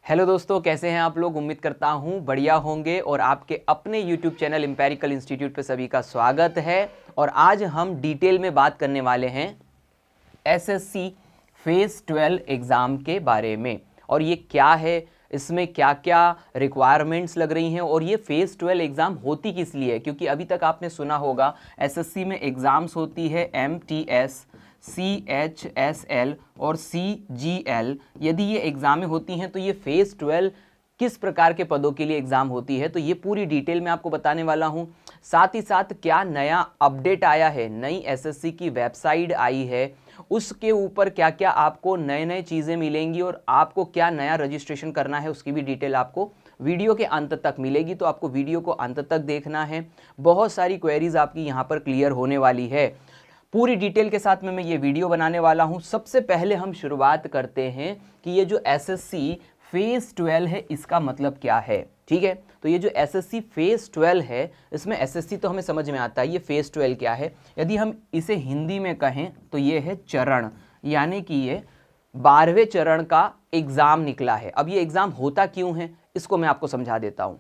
Hello दोस्तों, कैसे हैं आप लोग। उम्मीद करता हूं बढ़िया होंगे और आपके अपने यूट्यूब चैनल एम्पेरिकल इंस्टीट्यूट पे सभी का स्वागत है। और आज हम डिटेल में बात करने वाले हैं एसएससी फेज़ 12 एग्ज़ाम के बारे में। और ये क्या है, इसमें क्या क्या रिक्वायरमेंट्स लग रही हैं और ये फेज़ 12 एग्ज़ाम होती किस लिए है। क्योंकि अभी तक आपने सुना होगा एसएससी में एग्ज़ाम्स होती है एमटीएस, CHSL और CGL। यदि ये एग्ज़ामें होती हैं तो ये फेज़ 12 किस प्रकार के पदों के लिए एग्ज़ाम होती है, तो ये पूरी डिटेल में आपको बताने वाला हूँ। साथ ही साथ क्या नया अपडेट आया है, नई एसएससी की वेबसाइट आई है, उसके ऊपर क्या क्या आपको नए नए चीज़ें मिलेंगी और आपको क्या नया रजिस्ट्रेशन करना है उसकी भी डिटेल आपको वीडियो के अंत तक मिलेगी। तो आपको वीडियो को अंत तक देखना है। बहुत सारी क्वेरीज आपकी यहाँ पर क्लियर होने वाली है। पूरी डिटेल के साथ में मैं ये वीडियो बनाने वाला हूँ। सबसे पहले हम शुरुआत करते हैं कि ये जो एसएससी फेज़ 12 है इसका मतलब क्या है। ठीक है, तो ये जो एसएससी फेज़ 12 है, इसमें एसएससी तो हमें समझ में आता है, ये फेज़ 12 क्या है। यदि हम इसे हिंदी में कहें तो ये है चरण, यानी कि ये 12वें चरण का एग्ज़ाम निकला है। अब ये एग्ज़ाम होता क्यों है इसको मैं आपको समझा देता हूँ।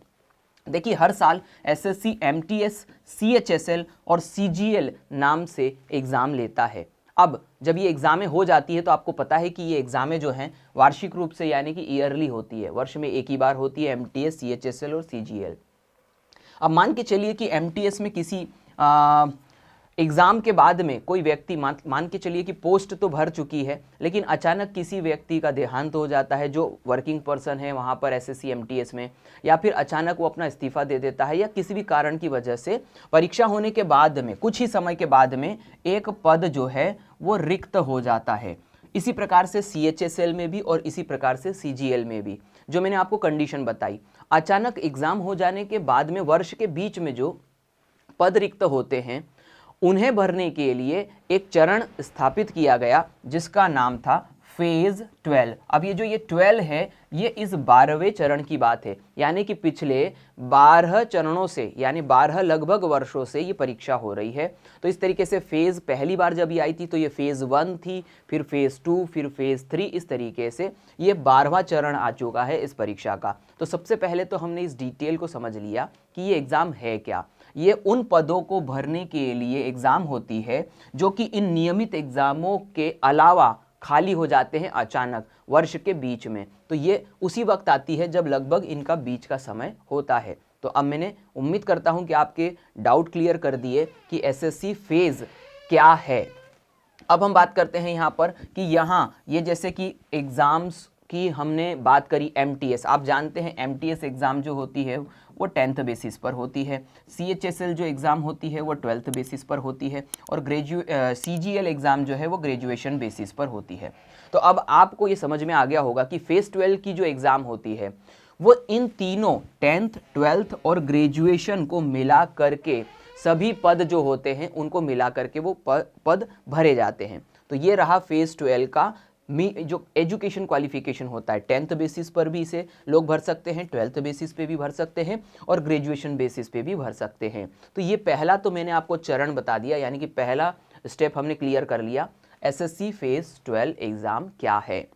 देखिए, हर साल एसएससी एमटीएस, CHSL और CGL नाम से एग्ज़ाम लेता है। अब जब ये एग्ज़ामें हो जाती है तो आपको पता है कि ये एग्ज़ामें जो हैं वार्षिक रूप से यानी कि ईयरली होती है, वर्ष में एक ही बार होती है एमटीएस, CHSL और CGL। अब मान के चलिए कि एमटीएस में किसी एग्ज़ाम के बाद में कोई व्यक्ति मान के चलिए कि पोस्ट तो भर चुकी है, लेकिन अचानक किसी व्यक्ति का देहांत हो जाता है जो वर्किंग पर्सन है वहाँ पर एसएससी एमटीएस में, या फिर अचानक वो अपना इस्तीफा दे देता है, या किसी भी कारण की वजह से परीक्षा होने के बाद में कुछ ही समय के बाद में एक पद जो है वो रिक्त हो जाता है। इसी प्रकार से CHSL में भी और इसी प्रकार से CGL में भी, जो मैंने आपको कंडीशन बताई। अचानक एग्ज़ाम हो जाने के बाद में वर्ष के बीच में जो पद रिक्त होते हैं उन्हें भरने के लिए एक चरण स्थापित किया गया जिसका नाम था फेज़ 12। अब ये जो ये 12 है ये इस 12वें चरण की बात है, यानी कि पिछले 12 चरणों से, यानी 12 लगभग वर्षों से ये परीक्षा हो रही है। तो इस तरीके से फेज़ पहली बार जब ये आई थी तो ये फेज़ 1 थी, फिर फेज़ 2, फिर फेज़ 3, इस तरीके से ये 12वां चरण आ चुका है इस परीक्षा का। तो सबसे पहले तो हमने इस डिटेल को समझ लिया कि ये एग्ज़ाम है क्या। ये उन पदों को भरने के लिए एग्ज़ाम होती है जो कि इन नियमित एग्ज़ामों के अलावा खाली हो जाते हैं अचानक वर्ष के बीच में। तो ये उसी वक्त आती है जब लगभग इनका बीच का समय होता है। तो अब मैंने उम्मीद करता हूं कि आपके डाउट क्लियर कर दिए कि एसएससी फेज़ क्या है। अब हम बात करते हैं यहाँ पर कि यहाँ ये जैसे कि एग्ज़ाम्स की हमने बात करी एमटीएस, आप जानते हैं एमटीएस एग्ज़ाम जो होती है वो 10th बेसिस पर होती है। CHSL जो एग्ज़ाम होती है वो 12th बेसिस पर होती है, और CGL एग्ज़ाम जो है वो ग्रेजुएशन बेसिस पर होती है। तो अब आपको ये समझ में आ गया होगा कि फेज़ 12 की जो एग्ज़ाम होती है वो इन तीनों 10th, 12th और ग्रेजुएशन को मिला करके सभी पद जो होते हैं उनको मिला करके वो पद भरे जाते हैं। तो ये रहा फेज़ 12 का जो एजुकेशन क्वालिफिकेशन होता है। 10th बेसिस पर भी इसे लोग भर सकते हैं, 12th बेसिस पे भी भर सकते हैं और ग्रेजुएशन बेसिस पे भी भर सकते हैं। तो ये पहला तो मैंने आपको चरण बता दिया, यानी कि पहला स्टेप हमने क्लियर कर लिया, एसएससी फेज़ 12 एग्ज़ाम क्या है।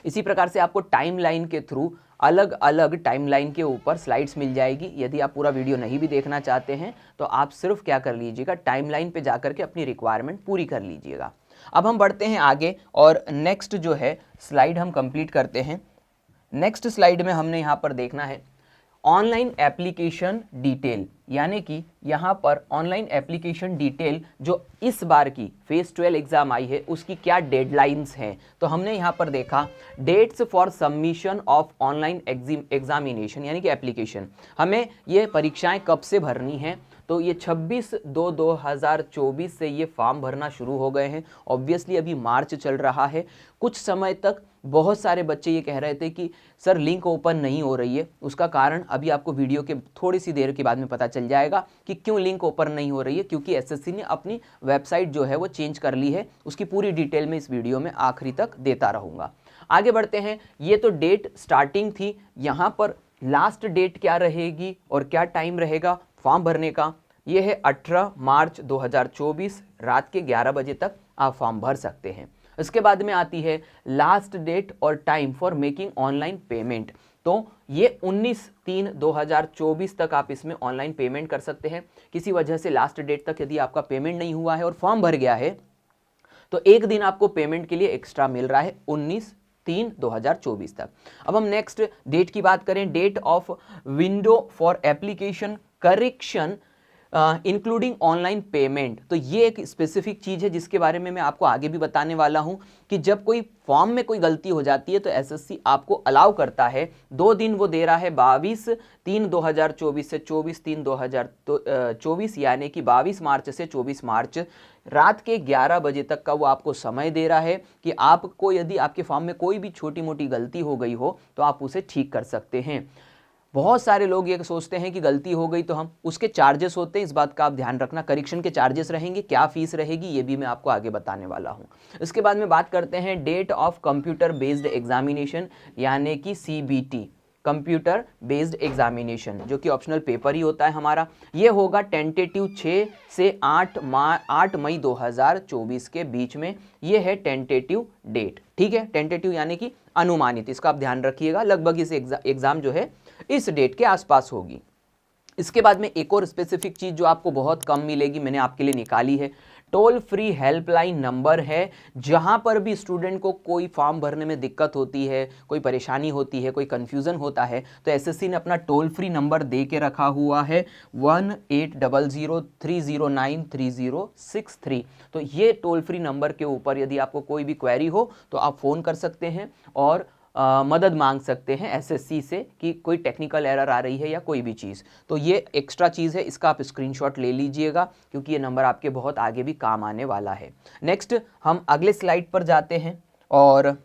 इसी प्रकार से आपको टाइमलाइन के थ्रू अलग अलग टाइमलाइन के ऊपर स्लाइड्स मिल जाएगी। यदि आप पूरा वीडियो नहीं भी देखना चाहते हैं तो आप सिर्फ क्या कर लीजिएगा, टाइमलाइन पे जाकर के अपनी रिक्वायरमेंट पूरी कर लीजिएगा। अब हम बढ़ते हैं आगे और नेक्स्ट जो है स्लाइड हम कंप्लीट करते हैं। नेक्स्ट स्लाइड में हमने यहाँ पर देखना है ऑनलाइन एप्लीकेशन डिटेल, यानी कि यहाँ पर ऑनलाइन एप्लीकेशन डिटेल जो इस बार की फेज़ 12 एग्ज़ाम आई है उसकी क्या डेडलाइंस हैं। तो हमने यहाँ पर देखा dates for submission of online examination, यानी कि एप्लीकेशन, हमें ये परीक्षाएं कब से भरनी हैं। तो ये 26/2/2024 से ये फॉर्म भरना शुरू हो गए हैं। ऑब्वियसली अभी मार्च चल रहा है। कुछ समय तक बहुत सारे बच्चे ये कह रहे थे कि सर लिंक ओपन नहीं हो रही है। उसका कारण अभी आपको वीडियो के थोड़ी सी देर के बाद में पता चल जाएगा कि क्यों लिंक ओपन नहीं हो रही है, क्योंकि एसएससी ने अपनी वेबसाइट जो है वो चेंज कर ली है। उसकी पूरी डिटेल में इस वीडियो में आखिरी तक देता रहूँगा। आगे बढ़ते हैं। ये तो डेट स्टार्टिंग थी, यहाँ पर लास्ट डेट क्या रहेगी और क्या टाइम रहेगा फॉर्म भरने का, यह है 18 मार्च 2024 रात के 11 बजे तक आप फॉर्म भर सकते हैं। इसके बाद में आती है लास्ट डेट और time for making online payment. तो ये 19/3/2024 तक आप इसमें ऑनलाइन पेमेंट कर सकते हैं। किसी वजह से लास्ट डेट तक यदि आपका पेमेंट नहीं हुआ है और फॉर्म भर गया है तो एक दिन आपको पेमेंट के लिए एक्स्ट्रा मिल रहा है 19/3/2024 तक। अब हम नेक्स्ट डेट की बात करें, date of window for application correction including online payment. तो ये एक स्पेसिफिक चीज है जिसके बारे में मैं आपको आगे भी बताने वाला हूं कि जब कोई फॉर्म में कोई गलती हो जाती है तो एसएससी आपको अलाउ करता है 2 दिन वो दे रहा है 22/3/2024 से 24/3/2024 यानी कि 22 मार्च से 24 मार्च रात के 11 बजे तक का वो आपको समय दे रहा है कि आपको यदि आपके फॉर्म में कोई भी छोटी मोटी गलती हो गई हो तो आप उसे ठीक कर सकते हैं। बहुत सारे लोग ये सोचते हैं कि गलती हो गई तो हम उसके चार्जेस होते हैं, इस बात का आप ध्यान रखना। करेक्शन के चार्जेस रहेंगे, क्या फीस रहेगी ये भी मैं आपको आगे बताने वाला हूं। इसके बाद में बात करते हैं date of computer based examination यानी कि सीबीटी, कंप्यूटर बेस्ड एग्जामिनेशन, जो कि ऑप्शनल पेपर ही होता है हमारा। ये होगा टेंटेटिव 6 से 8 मई 2024 के बीच में। ये है टेंटेटिव डेट, ठीक है। टेंटेटिव यानी कि अनुमानित, इसका आप ध्यान रखिएगा। लगभग इस एग्जाम जो है इस डेट के आसपास होगी। इसके बाद में एक और स्पेसिफिक चीज जो आपको बहुत कम मिलेगी, मैंने आपके लिए निकाली है। टोल फ्री हेल्पलाइन नंबर है, जहां पर भी स्टूडेंट को कोई फॉर्म भरने में दिक्कत होती है, कोई परेशानी होती है, कोई कंफ्यूजन होता है, तो एसएससी ने अपना टोल फ्री नंबर दे के रखा हुआ है 180030933063। तो ये टोल फ्री नंबर के ऊपर यदि आपको कोई भी क्वेरी हो तो आप फोन कर सकते हैं और मदद मांग सकते हैं एसएससी से कि कोई टेक्निकल एरर आ रही है या कोई भी चीज़। तो ये एक्स्ट्रा चीज़ है, इसका आप स्क्रीनशॉट ले लीजिएगा क्योंकि ये नंबर आपके बहुत आगे भी काम आने वाला है। नेक्स्ट हम अगले स्लाइड पर जाते हैं और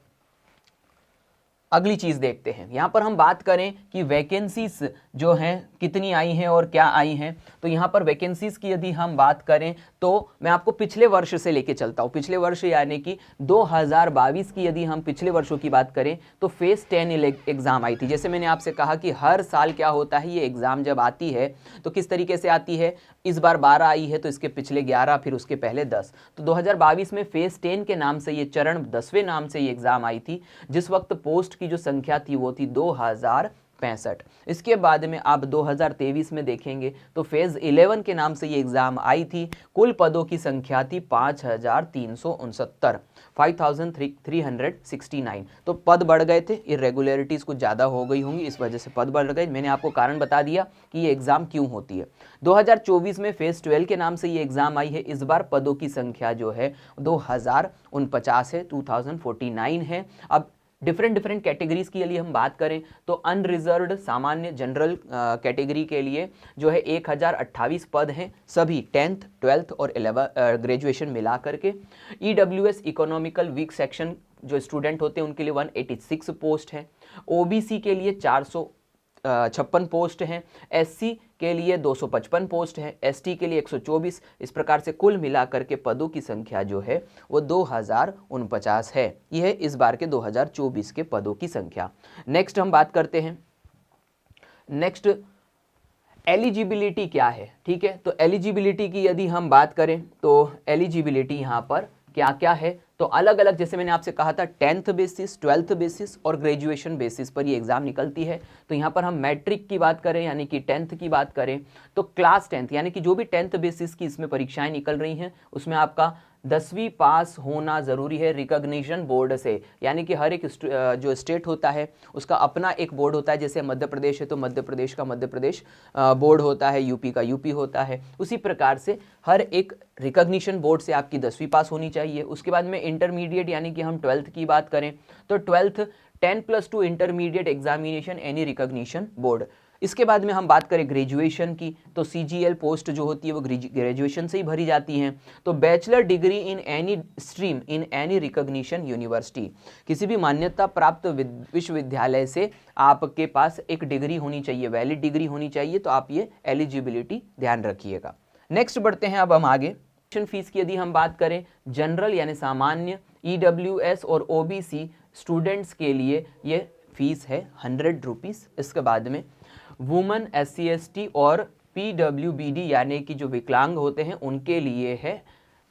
अगली चीज देखते हैं। यहां पर हम बात करें कि वैकेंसीज जो हैं कितनी आई हैं और क्या आई हैं। तो यहां पर वैकेंसीज की यदि हम बात करें तो मैं आपको पिछले वर्ष से लेके चलता हूं। पिछले वर्ष यानी कि 2022 की यदि हम पिछले वर्षों की बात करें तो फेज 10 एग्जाम आई थी। जैसे मैंने आपसे कहा कि हर साल क्या होता है, ये एग्जाम जब आती है तो किस तरीके से आती है। इस बार 12 आई है तो इसके पिछले 11, फिर उसके पहले 10। तो 2022 में फेज 10 के नाम से ये चरण 10वें नाम से ये एग्जाम आई थी, जिस वक्त पोस्ट की जो संख्या थी वो थी 2065। इसके बाद में आप 2023 में देखेंगे तो फेज 11 के नाम से ये एग्जाम आई थी। कुल पदों की संख्या थी 5369, 5369। तो पद बढ़ गए थे, इरेगुलरिटीज कुछ ज्यादा हो गई होंगी, इस वजह से पद बढ़ गए। मैंने आपको कारण बता दिया कि ये एग्जाम क्यों होती है। 2024 में फेज 12 के नाम से ये एग्जाम आई है। इस बार पदों की संख्या जो है 2049 है, 2049 है। अब डिफरेंट कैटेगरीज के लिए हम बात करें तो अनरिजर्व्ड सामान्य जनरल कैटेगरी के लिए जो है 1028 पद हैं, सभी 10th 12th और 11 ग्रेजुएशन मिला करके। ईडब्ल्यूएस इकोनॉमिकल वीक सेक्शन जो स्टूडेंट होते हैं उनके लिए 186 पोस्ट है। ओबीसी के लिए 456 पोस्ट हैं। एससी के लिए 255 पोस्ट है, एसटी के लिए 124। इस प्रकार से कुल मिलाकर के पदों की संख्या जो है वो 2049 है। यह है इस बार के 2024 के पदों की संख्या। नेक्स्ट हम बात करते हैं, नेक्स्ट एलिजिबिलिटी क्या है, ठीक है। तो एलिजिबिलिटी की यदि हम बात करें तो एलिजिबिलिटी यहाँ पर क्या क्या है, तो अलग अलग, जैसे मैंने आपसे कहा था 10th बेसिस, 12th बेसिस और ग्रेजुएशन बेसिस पर ये एग्जाम निकलती है। तो यहाँ पर हम मैट्रिक की बात करें यानी कि 10th की बात करें तो क्लास 10th यानी कि जो भी 10th बेसिस की इसमें परीक्षाएं निकल रही हैं उसमें आपका 10वीं पास होना जरूरी है रिकॉग्निशन बोर्ड से। यानी कि हर एक जो स्टेट होता है उसका अपना एक बोर्ड होता है। जैसे मध्य प्रदेश है तो मध्य प्रदेश का मध्य प्रदेश बोर्ड होता है, यूपी का यूपी होता है। उसी प्रकार से हर एक रिकॉग्निशन बोर्ड से आपकी 10वीं पास होनी चाहिए। उसके बाद में इंटरमीडिएट यानी कि हम 12th की बात करें तो 12th 10+2 intermediate examination any recognition board. इसके बाद में हम बात करें ग्रेजुएशन की तो सीजीएल पोस्ट जो होती है वो ग्रेजुएशन से ही भरी जाती हैं। तो bachelor degree in any stream in any recognition university, किसी भी मान्यता प्राप्त विश्वविद्यालय से आपके पास एक डिग्री होनी चाहिए, वैलिड डिग्री होनी चाहिए। तो आप ये एलिजिबिलिटी ध्यान रखिएगा। नेक्स्ट बढ़ते हैं अब हम आगे। फीस की यदि हम बात करें जनरल यानी सामान्य, ईडब्ल्यूएस और ओबीसी स्टूडेंट्स के लिए ये फीस है 100 रुपीज़। इसके बाद में वुमेन, SC ST और PWBD यानी कि जो विकलांग होते हैं उनके लिए है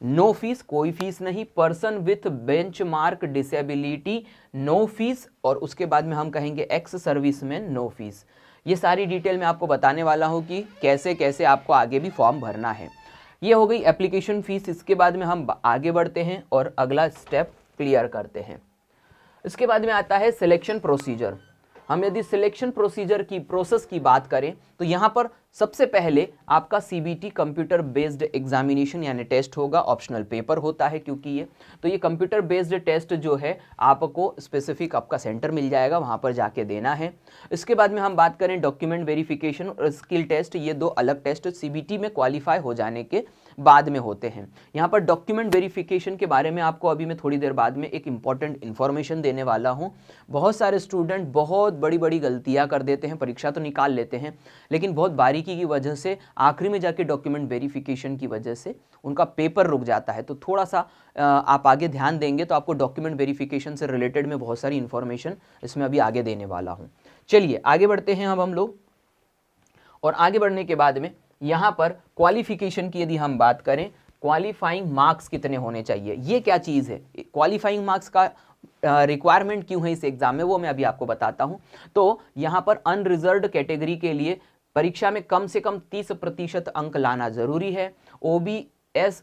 नो फीस, कोई फीस नहीं। Person with benchmark disability, no fee. और उसके बाद में हम कहेंगे एक्स सर्विसमैन, नो फीस। ये सारी डिटेल मैं आपको बताने वाला हूँ कि कैसे कैसे आपको आगे भी फॉर्म भरना है। ये हो गई एप्लीकेशन फीस। इसके बाद में हम आगे बढ़ते हैं और अगला स्टेप क्लियर करते हैं। इसके बाद में आता है सिलेक्शन प्रोसीजर। हम यदि सिलेक्शन प्रोसीजर की प्रोसेस की बात करें तो यहाँ पर सबसे पहले आपका सीबीटी कंप्यूटर बेस्ड एग्जामिनेशन यानी टेस्ट होगा। ऑप्शनल पेपर होता है क्योंकि ये कंप्यूटर बेस्ड टेस्ट जो है आपको स्पेसिफिक आपका सेंटर मिल जाएगा, वहाँ पर जाके देना है। इसके बाद में हम बात करें डॉक्यूमेंट वेरिफिकेशन और स्किल टेस्ट, ये दो अलग टेस्ट सीबीटी में क्वालिफाई हो जाने के बाद में होते हैं। यहाँ पर डॉक्यूमेंट वेरिफिकेशन के बारे में आपको अभी मैं थोड़ी देर बाद में एक इंपॉर्टेंट इन्फॉर्मेशन देने वाला हूँ। बहुत सारे स्टूडेंट बहुत बड़ी बड़ी गलतियाँ कर देते हैं, परीक्षा तो निकाल लेते हैं लेकिन बहुत बारीकी की वजह से आखिरी में जाके डॉक्यूमेंट वेरिफिकेशन की वजह से उनका पेपर रुक जाता है। तो थोड़ा सा आप आगे ध्यान देंगे तो आपको डॉक्यूमेंट वेरिफिकेशन से रिलेटेड में बहुत सारी इन्फॉर्मेशन इसमें अभी आगे देने वाला हूँ। चलिए आगे बढ़ते हैं अब हम लोग। और आगे बढ़ने के बाद में यहाँ पर क्वालिफिकेशन की यदि हम बात करें, क्वालिफाइंग मार्क्स कितने होने चाहिए, ये क्या चीज़ है, क्वालिफाइंग मार्क्स का रिक्वायरमेंट क्यों है इस एग्जाम में, वो मैं अभी आपको बताता हूँ। तो यहाँ पर अनरिजर्व्ड कैटेगरी के लिए परीक्षा में कम से कम 30% अंक लाना जरूरी है।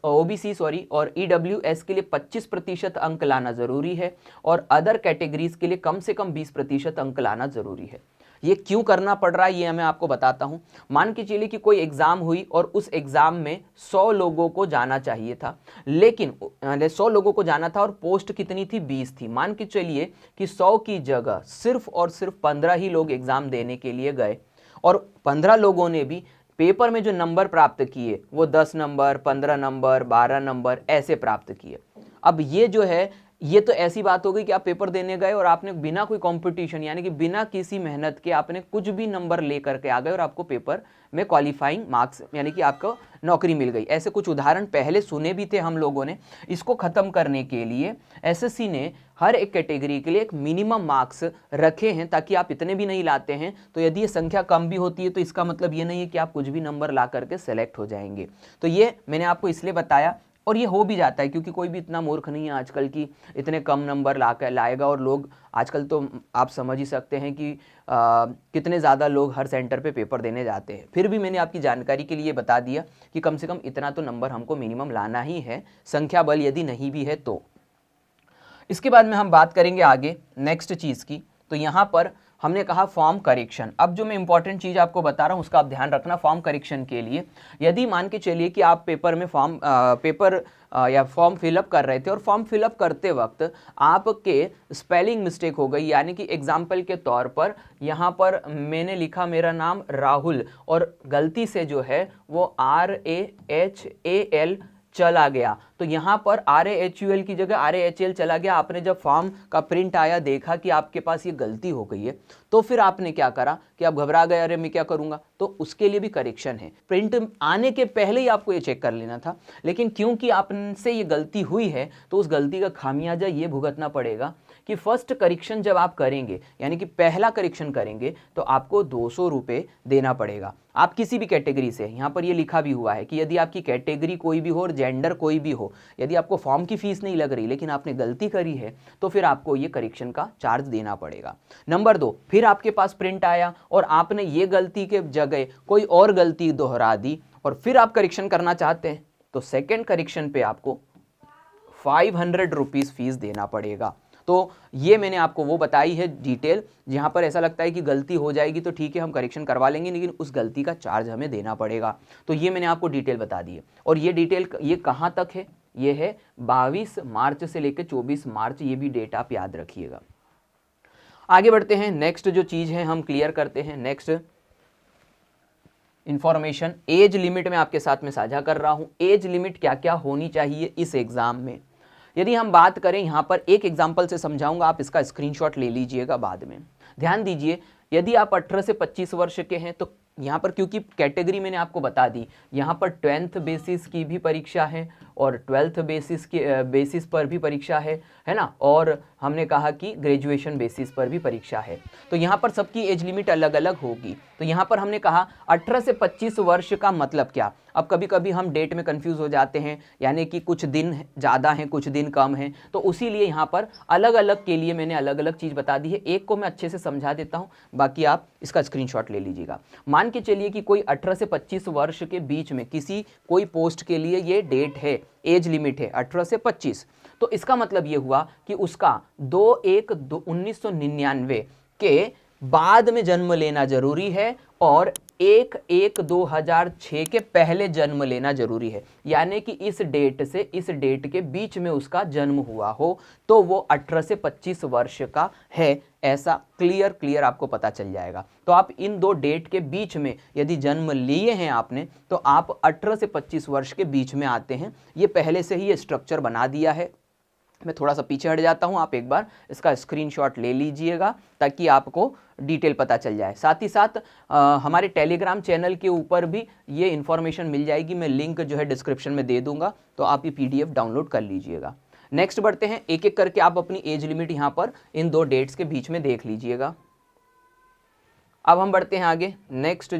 ओबीसी और ईडब्ल्यूएस के लिए 25% अंक लाना जरूरी है और अदर कैटेगरीज के लिए कम से कम 20% अंक लाना जरूरी है। ये क्यों करना पड़ रहा है ये मैं आपको बताता हूं। मान के चलिए कि कोई एग्जाम हुई और उस एग्जाम में 100 लोगों को जाना चाहिए था, लेकिन 100 लोगों को जाना था और पोस्ट कितनी थी, 20 थी। मान के चलिए कि 100 की जगह सिर्फ और सिर्फ 15 ही लोग एग्जाम देने के लिए गए और 15 लोगों ने भी पेपर में जो नंबर प्राप्त किए वो 10 नंबर, 15 नंबर, 12 नंबर ऐसे प्राप्त किए। अब ये जो है ये तो ऐसी बात हो गई कि आप पेपर देने गए और आपने बिना कोई कंपटीशन यानी कि बिना किसी मेहनत के आपने कुछ भी नंबर लेकर के आ गए और आपको पेपर में क्वालिफाइंग मार्क्स यानी कि आपको नौकरी मिल गई। ऐसे कुछ उदाहरण पहले सुने भी थे हम लोगों ने। इसको खत्म करने के लिए एसएससी ने हर एक कैटेगरी के लिए एक मिनिमम मार्क्स रखे हैं ताकि आप इतने भी नहीं लाते हैं तो यदि ये संख्या कम भी होती है तो इसका मतलब ये नहीं है कि आप कुछ भी नंबर ला करके सेलेक्ट हो जाएंगे। तो ये मैंने आपको इसलिए बताया और ये हो भी जाता है क्योंकि कोई भी इतना मूर्ख नहीं है आजकल की इतने कम नंबर लाएगा। और लोग आजकल तो आप समझ ही सकते हैं कि कितने ज़्यादा लोग हर सेंटर पे पेपर देने जाते हैं। फिर भी मैंने आपकी जानकारी के लिए बता दिया कि कम से कम इतना तो नंबर हमको मिनिमम लाना ही है, संख्या बल यदि नहीं भी है तो। इसके बाद में हम बात करेंगे आगे नेक्स्ट चीज़ की। तो यहाँ पर हमने कहा फॉर्म करेक्शन। अब जो मैं इंपॉर्टेंट चीज़ आपको बता रहा हूँ उसका आप ध्यान रखना। फॉर्म करेक्शन के लिए यदि मान के चलिए कि आप पेपर में फॉर्म फिलअप कर रहे थे और फॉर्म फिलअप करते वक्त आपके स्पेलिंग मिस्टेक हो गई, यानी कि एग्जाम्पल के तौर पर यहाँ पर मैंने लिखा मेरा नाम राहुल और गलती से जो है वो RAHAL चला गया, तो यहाँ पर RAHUL की जगह RAHL चला गया। आपने जब फॉर्म का प्रिंट आया देखा कि आपके पास ये गलती हो गई है तो फिर आपने क्या करा कि आप घबरा गए, अरे मैं क्या करूँगा। तो उसके लिए भी करेक्शन है। प्रिंट आने के पहले ही आपको ये चेक कर लेना था, लेकिन क्योंकि आपसे ये गलती हुई है तो उस गलती का खामियाजा ये भुगतना पड़ेगा कि फर्स्ट करेक्शन जब आप करेंगे यानी कि पहला करेक्शन करेंगे तो आपको 200 रुपये देना पड़ेगा। आप किसी भी कैटेगरी से, यहाँ पर ये लिखा भी हुआ है कि यदि आपकी कैटेगरी कोई भी हो और जेंडर कोई भी हो, यदि आपको फॉर्म की फीस नहीं लग रही लेकिन आपने गलती करी है तो फिर आपको ये करेक्शन का चार्ज देना पड़ेगा। नंबर 2, फिर आपके पास प्रिंट आया और आपने ये गलती के जगह कोई और गलती दोहरा दी और फिर आप करेक्शन करना चाहते हैं तो सेकेंड करेक्शन पे आपको 500 रुपीज़ फीस देना पड़ेगा। तो ये मैंने आपको वो बताई है डिटेल, जहाँ पर ऐसा लगता है कि गलती हो जाएगी तो ठीक है हम करेक्शन करवा लेंगे लेकिन उस गलती का चार्ज हमें देना पड़ेगा। तो ये मैंने आपको डिटेल बता दी है। और ये डिटेल ये कहाँ तक है, ये है 22 मार्च से लेकर 24 मार्च, ये भी डेट आप याद रखिएगा। आगे बढ़ते हैं। नेक्स्ट जो चीज़ है हम क्लियर करते हैं। नेक्स्ट इंफॉर्मेशन, एज लिमिट में आपके साथ में साझा कर रहा हूँ। एज लिमिट क्या क्या होनी चाहिए इस एग्ज़ाम में। यदि हम बात करें, यहाँ पर एक एग्जाम्पल से समझाऊंगा, आप इसका स्क्रीनशॉट ले लीजिएगा बाद में। ध्यान दीजिए, यदि आप 18 से 25 वर्ष के हैं तो यहाँ पर क्योंकि कैटेगरी मैंने आपको बता दी, यहाँ पर 12th बेसिस की भी परीक्षा है और 12th बेसिस पर भी परीक्षा है ना, और हमने कहा कि ग्रेजुएशन बेसिस पर भी परीक्षा है। तो यहाँ पर सबकी एज लिमिट अलग अलग होगी। तो यहाँ पर हमने कहा 18 से 25 वर्ष का मतलब क्या। अब कभी कभी हम डेट में कंफ्यूज हो जाते हैं, यानी कि कुछ दिन ज़्यादा हैं कुछ दिन कम हैं, तो उसी लिए यहाँ पर अलग अलग के लिए मैंने अलग अलग चीज़ बता दी है। एक को मैं अच्छे से समझा देता हूँ, बाकी आप इसका स्क्रीनशॉट ले लीजिएगा। मान के चलिए कि कोई 18 से 25 वर्ष के बीच में किसी कोई पोस्ट के लिए ये डेट है, एज लिमिट है 18 से 25, तो इसका मतलब ये हुआ कि उसका 2/1/1999 के बाद में जन्म लेना जरूरी है और 1/1/2006 के पहले जन्म लेना जरूरी है। यानी कि इस डेट से इस डेट के बीच में उसका जन्म हुआ हो तो वो 18 से 25 वर्ष का है, ऐसा क्लियर आपको पता चल जाएगा। तो आप इन दो डेट के बीच में यदि जन्म लिए हैं आपने, तो आप 18 से 25 वर्ष के बीच में आते हैं। ये पहले से ही ये स्ट्रक्चर बना दिया है। मैं थोड़ा सा पीछे हट जाता हूं, आप एक बार इसका स्क्रीनशॉट ले लीजिएगा ताकि आपको डिटेल पता चल जाए। साथ ही साथ हमारे टेलीग्राम चैनल के ऊपर भी ये इन्फॉर्मेशन मिल जाएगी, मैं लिंक जो है डिस्क्रिप्शन में दे दूंगा, तो आप ये PDF डाउनलोड कर लीजिएगा। नेक्स्ट बढ़ते हैं, एक एक करके आप अपनी एज लिमिट यहाँ पर इन दो डेट्स के बीच में देख लीजिएगा। अब हम बढ़ते हैं आगे। नेक्स्ट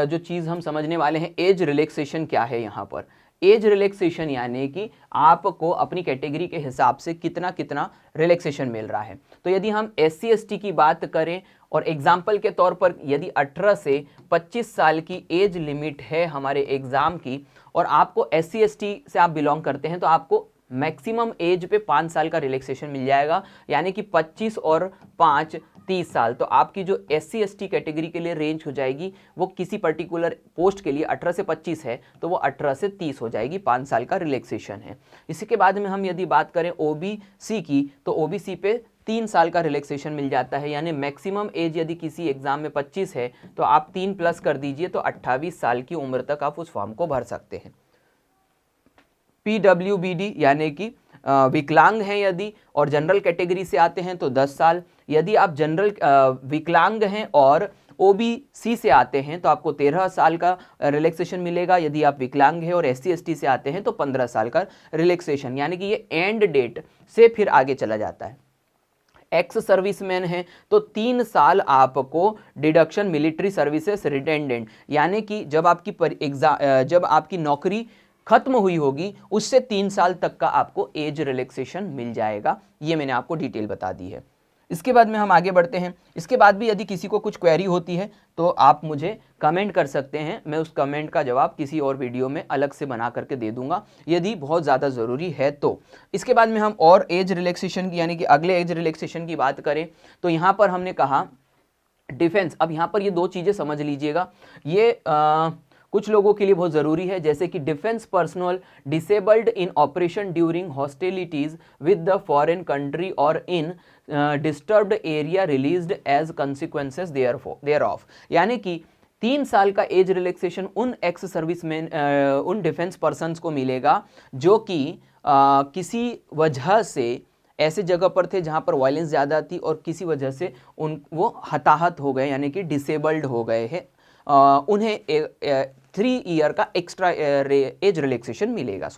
जो चीज़ हम समझने वाले हैं, एज रिलैक्सेशन क्या है। यहाँ पर एज रिलैक्सेशन यानी कि आपको अपनी कैटेगरी के हिसाब से कितना कितना रिलैक्सेशन मिल रहा है। तो यदि हम SC ST की बात करें और एग्जाम्पल के तौर पर यदि 18 से 25 साल की एज लिमिट है हमारे एग्ज़ाम की और आपको SC ST से आप बिलोंग करते हैं, तो आपको मैक्सिमम एज पे 5 साल का रिलैक्सेशन मिल जाएगा, यानी कि 25 और 5 30 साल। तो आपकी जो SC ST कैटेगरी के लिए रेंज हो जाएगी वो किसी पर्टिकुलर पोस्ट के लिए 18 से 25 है, तो वो 18 से 30 हो जाएगी, 5 साल का रिलैक्सेशन है। इसी के बाद में हम यदि बात करें OBC की, तो OBC पे 3 साल का रिलैक्सेशन मिल जाता है, यानी मैक्सिमम एज यदि किसी एग्जाम में 25 है तो आप 3 प्लस कर दीजिए, तो 28 साल की उम्र तक आप उस फॉर्म को भर सकते हैं। PWBD यानी कि विकलांग हैं यदि और जनरल कैटेगरी से आते हैं तो 10 साल। यदि आप जनरल विकलांग हैं और OBC से आते हैं तो आपको 13 साल का रिलैक्सेशन मिलेगा। यदि आप विकलांग हैं और SC ST से आते हैं तो 15 साल का रिलैक्सेशन, यानी कि ये एंड डेट से फिर आगे चला जाता है। एक्स सर्विसमैन है तो 3 साल आपको डिडक्शन मिलिट्री सर्विसेज रिटेंडेंट, यानी कि जब आपकी नौकरी खत्म हुई होगी उससे 3 साल तक का आपको एज रिलैक्सेशन मिल जाएगा। ये मैंने आपको डिटेल बता दी है। इसके बाद में हम आगे बढ़ते हैं। इसके बाद भी यदि किसी को कुछ क्वेरी होती है तो आप मुझे कमेंट कर सकते हैं, मैं उस कमेंट का जवाब किसी और वीडियो में अलग से बना करके दे दूंगा यदि बहुत ज़्यादा ज़रूरी है तो। इसके बाद में हम और एज रिलैक्सेशन की यानी कि अगले एज रिलैक्सेशन की बात करें तो यहाँ पर हमने कहा डिफेंस। अब यहाँ पर ये दो चीज़ें समझ लीजिएगा, ये कुछ लोगों के लिए बहुत ज़रूरी है, जैसे कि defence personnel disabled in operation during hostilities with the foreign country और in disturbed area released as consequences thereof, यानी कि 3 साल का एज रिलैक्सेशन उन एक्स सर्विसमैन उन डिफेंस पर्सन्स को मिलेगा जो कि किसी वजह से ऐसे जगह पर थे जहां पर वायलेंस ज़्यादा थी और किसी वजह से वो हताहत हो गए, यानी कि डिसेबल्ड हो गए हैं, उन्हें 3 ईयर का एक्स्ट्रा एज रिलैक्सेशन मिलेगा।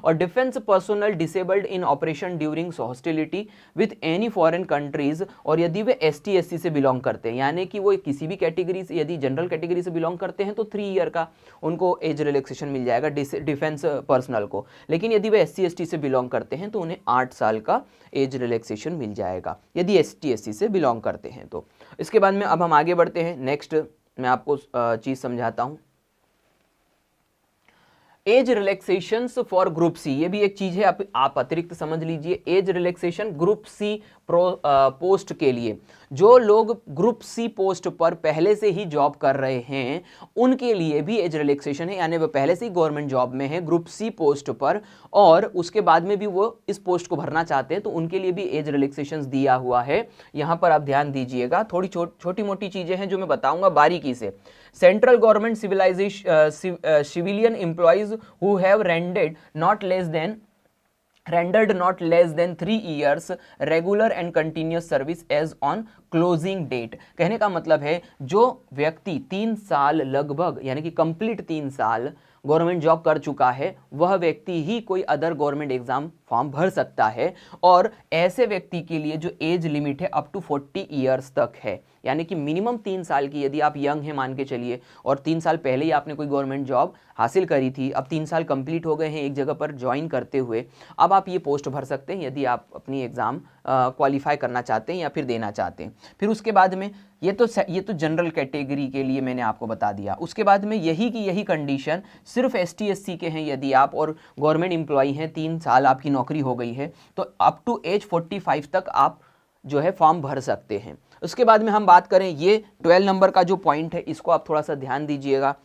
और defence personnel disabled in operation during hostility with any foreign countries, और यदि वे ST SC से बिलोंग करते हैं, यानी कि वो किसी भी कैटेगरी से, यदि जनरल कैटेगरी से बिलोंग करते हैं तो 3 ईयर का उनको एज रिलैक्सेशन मिल जाएगा डिफेंस पर्सनल को। लेकिन यदि वे SC ST से बिलोंग करते हैं तो उन्हें 8 साल का एज रिलैक्सेशन मिल जाएगा यदि ST SC से बिलोंग करते हैं तो। इसके बाद में अब हम आगे बढ़ते हैं। नेक्स्ट मैं आपको चीज समझाता हूं, age relaxations for group C. ये भी एक चीज है, आप अतिरिक्त समझ लीजिए। Age relaxation group C post के लिए, जो लोग ग्रुप सी पोस्ट पर पहले से ही जॉब कर रहे हैं उनके लिए भी एज रिलैक्सेशन है, यानी वो पहले से ही गवर्नमेंट जॉब में है ग्रुप सी पोस्ट पर और उसके बाद में भी वो इस पोस्ट को भरना चाहते हैं तो उनके लिए भी एज रिलैक्सेशन दिया हुआ है। यहाँ पर आप ध्यान दीजिएगा, थोड़ी छोटी मोटी चीजें हैं जो मैं बताऊंगा बारीकी से। Central government civilian employees who have rendered not less than rendered not less than 3 years regular and continuous service as on closing date। कहने का मतलब है जो व्यक्ति 3 साल लगभग यानी कि कंप्लीट 3 साल गवर्नमेंट जॉब कर चुका है वह व्यक्ति ही कोई अदर गवर्नमेंट एग्जाम फॉर्म भर सकता है, और ऐसे व्यक्ति के लिए जो एज लिमिट है अप टू 40 ईयर्स तक है, यानी कि मिनिमम 3 साल की यदि आप यंग हैं मान के चलिए और 3 साल पहले ही आपने कोई गवर्नमेंट जॉब हासिल करी थी, अब 3 साल कंप्लीट हो गए हैं एक जगह पर ज्वाइन करते हुए, अब आप ये पोस्ट भर सकते हैं यदि आप अपनी एग्ज़ाम क्वालिफाई करना चाहते हैं या फिर देना चाहते हैं। फिर उसके बाद में ये तो जनरल कैटेगरी के लिए मैंने आपको बता दिया। उसके बाद में यही की यही कंडीशन सिर्फ ST SC के हैं, यदि आप और गवर्नमेंट एम्प्लॉई हैं 3 साल आपकी नौकरी हो गई है तो अप टू एज 45 तक आप जो है फॉर्म भर सकते हैं। उसके बाद में हम बात करें ये 12 नंबर का जो पॉइंट है इसको आप थोड़ा सा ध्यान दीजिएगा।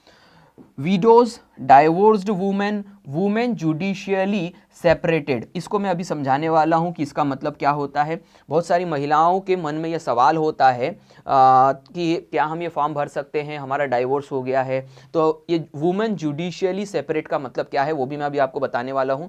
Widows, divorced women, women judicially separated, इसको मैं अभी समझाने वाला हूं कि इसका मतलब क्या होता है। बहुत सारी महिलाओं के मन में यह सवाल होता है कि क्या हम ये फॉर्म भर सकते हैं, हमारा डाइवोर्स हो गया है, तो ये वुमेन जुडिशियली सेपरेट का मतलब क्या है वो भी मैं अभी आपको बताने वाला हूं।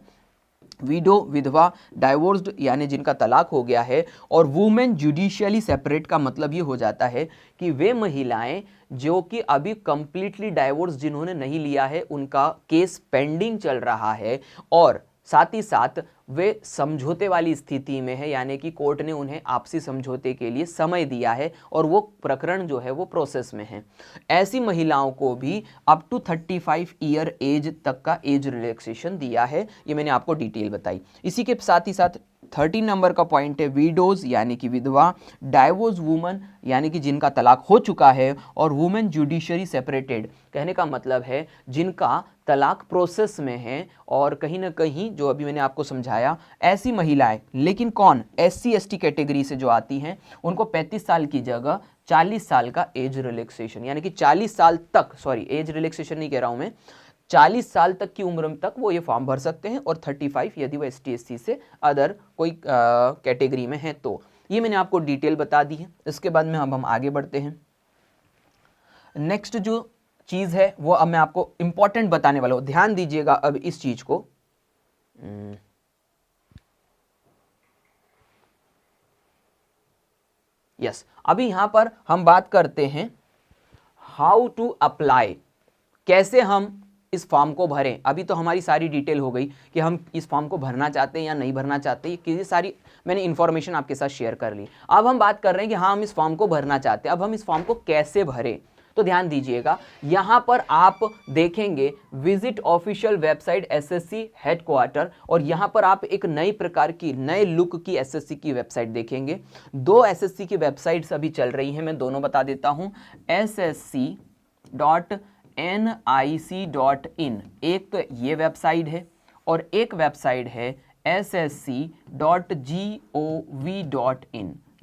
विडो विधवा, डाइवोर्स्ड यानी जिनका तलाक हो गया है, और वुमेन जुडिशियली सेपरेट का मतलब ये हो जाता है कि वे महिलाएं जो कि अभी कंप्लीटली डाइवोर्स जिन्होंने नहीं लिया है उनका केस पेंडिंग चल रहा है और साथ ही साथ वे समझौते वाली स्थिति में है, यानी कि कोर्ट ने उन्हें आपसी समझौते के लिए समय दिया है और वो प्रकरण जो है वो प्रोसेस में है। ऐसी महिलाओं को भी अप टू 35 ईयर एज तक का एज रिलैक्सेशन दिया है, ये मैंने आपको डिटेल बताई। इसी के साथ ही साथ 13 नंबर का पॉइंट है विडोज यानी कि विधवा, डाइवोर्स वुमन यानी कि जिनका तलाक हो चुका है, और वुमेन जुडिशरी सेपरेटेड कहने का मतलब है जिनका तलाक प्रोसेस में है और कहीं ना कहीं जो अभी मैंने आपको समझाया ऐसी महिलाएं, लेकिन कौन SC ST कैटेगरी से जो आती हैं उनको 35 साल की जगह 40 साल का एज रिलैक्सेशन, यानी कि 40 साल तक, सॉरी एज रिलैक्सेशन नहीं कह रहा हूं मैं, 40 साल तक की उम्र तक वो ये फॉर्म भर सकते हैं, और 35 यदि वो ST SC से अदर कोई कैटेगरी में है तो। ये मैंने आपको डिटेल बता दी है। इसके बाद में हम आगे बढ़ते हैं। नेक्स्ट जो चीज है वो अब मैं आपको इंपॉर्टेंट बताने वाला हूं, ध्यान दीजिएगा अब इस चीज को। यस, अभी यहां पर हम बात करते हैं हाउ टू अप्लाई, कैसे हम इस फॉर्म को भरें। अभी तो हमारी सारी डिटेल हो गई कि हम इस फॉर्म को भरना चाहते हैं या नहीं भरना चाहते, ये सारी मैंने इन्फॉर्मेशन आपके साथ शेयर कर ली। अब हम बात कर रहे हैं कि हाँ हम इस फॉर्म को भरना चाहते हैं, अब हम इस फॉर्म को कैसे भरें। तो ध्यान दीजिएगा, यहां पर आप देखेंगे visit official website SSC headquarter, और यहां पर आप एक नई प्रकार की नए लुक की SSC की वेबसाइट देखेंगे। 2 SSC की वेबसाइट्स अभी चल रही हैं, मैं दोनों बता देता हूं। ssc.nic.in एक तो ये वेबसाइट है, और एक वेबसाइट है ssc.gov.in,